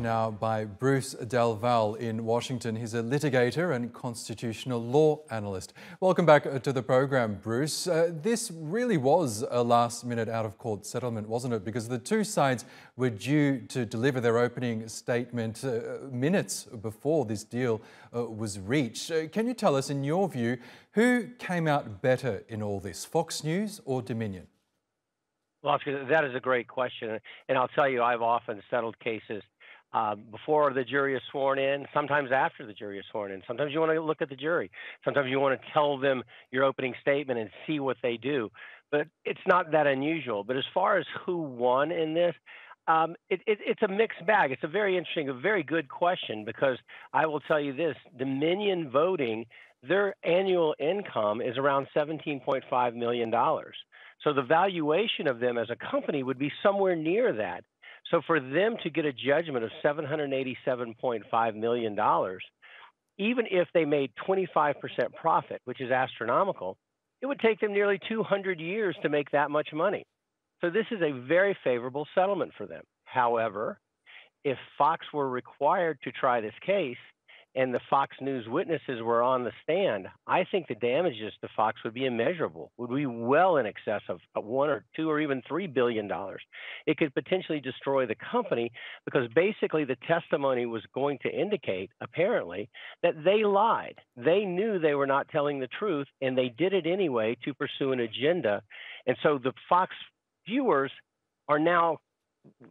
now by Bruce DelValle in Washington. He's a litigator and constitutional law analyst. Welcome back to the program, Bruce. This really was a last-minute out-of-court settlement, wasn't it? Because the two sides were due to deliver their opening statement minutes before this deal was reached. Can you tell us, in your view, who came out better in all this, Fox News or Dominion? Well, that is a great question. And I'll tell you, I've often settled cases before the jury is sworn in, sometimes after the jury is sworn in. Sometimes you want to look at the jury. Sometimes you want to tell them your opening statement and see what they do. But it's not that unusual. But as far as who won in this, it's a mixed bag. It's a very interesting, a very good question, because I will tell you this: Dominion Voting, their annual income is around $17.5 million. So the valuation of them as a company would be somewhere near that. So for them to get a judgment of $787.5 million, even if they made 25% profit, which is astronomical, it would take them nearly 200 years to make that much money. So this is a very favorable settlement for them. However, if Fox were required to try this case and the Fox News witnesses were on the stand, I think the damages to Fox would be immeasurable, would be well in excess of $1 or $2 or even $3 billion. It could potentially destroy the company, because basically the testimony was going to indicate, apparently, that they lied. They knew they were not telling the truth, and they did it anyway to pursue an agenda. And so the Fox viewers are now,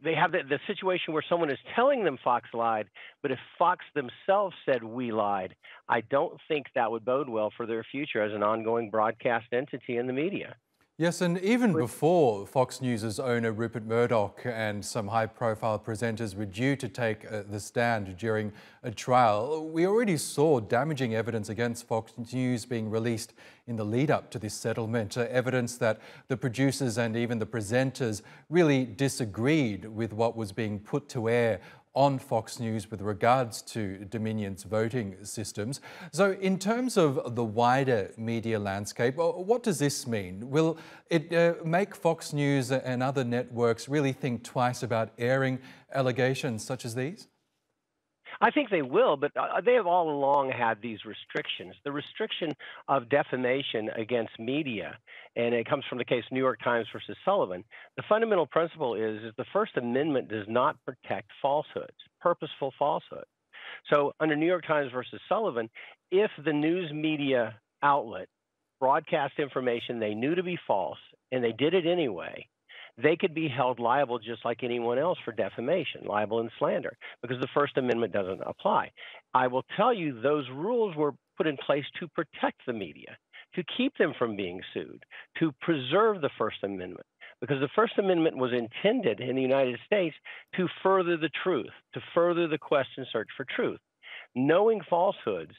they have the situation where someone is telling them Fox lied, but if Fox themselves said we lied, I don't think that would bode well for their future as an ongoing broadcast entity in the media. Yes, and even before Fox News' owner Rupert Murdoch and some high-profile presenters were due to take the stand during a trial, we already saw damaging evidence against Fox News being released in the lead-up to this settlement, evidence that the producers and even the presenters really disagreed with what was being put to air on Fox News with regards to Dominion's voting systems. So in terms of the wider media landscape, what does this mean? Will it make Fox News and other networks really think twice about airing allegations such as these? I think they will, but they have all along had these restrictions. The restriction of defamation against media, and it comes from the case New York Times versus Sullivan. The fundamental principle is the First Amendment does not protect falsehoods, purposeful falsehoods. So under New York Times versus Sullivan, if the news media outlet broadcast information they knew to be false and they did it anyway, they could be held liable just like anyone else for defamation, libel and slander, because the First Amendment doesn't apply. I will tell you, those rules were put in place to protect the media, to keep them from being sued, to preserve the First Amendment, because the First Amendment was intended in the United States to further the truth, to further the quest and search for truth. Knowing falsehoods,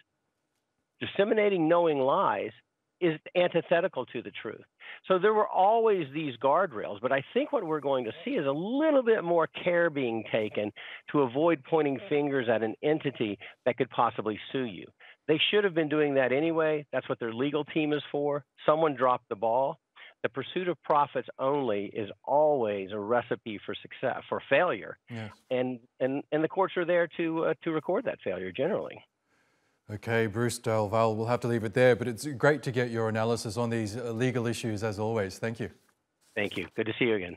disseminating knowing lies, is antithetical to the truth. So there were always these guardrails, but I think what we're going to see is a little bit more care being taken to avoid pointing fingers at an entity that could possibly sue you. They should have been doing that anyway. That's what their legal team is for. Someone dropped the ball. The pursuit of profits only is always a recipe for success, for failure. Yes. And the courts are there to record that failure generally. Okay, Bruce DelValle, we'll have to leave it there, but it's great to get your analysis on these legal issues as always. Thank you. Thank you. Good to see you again.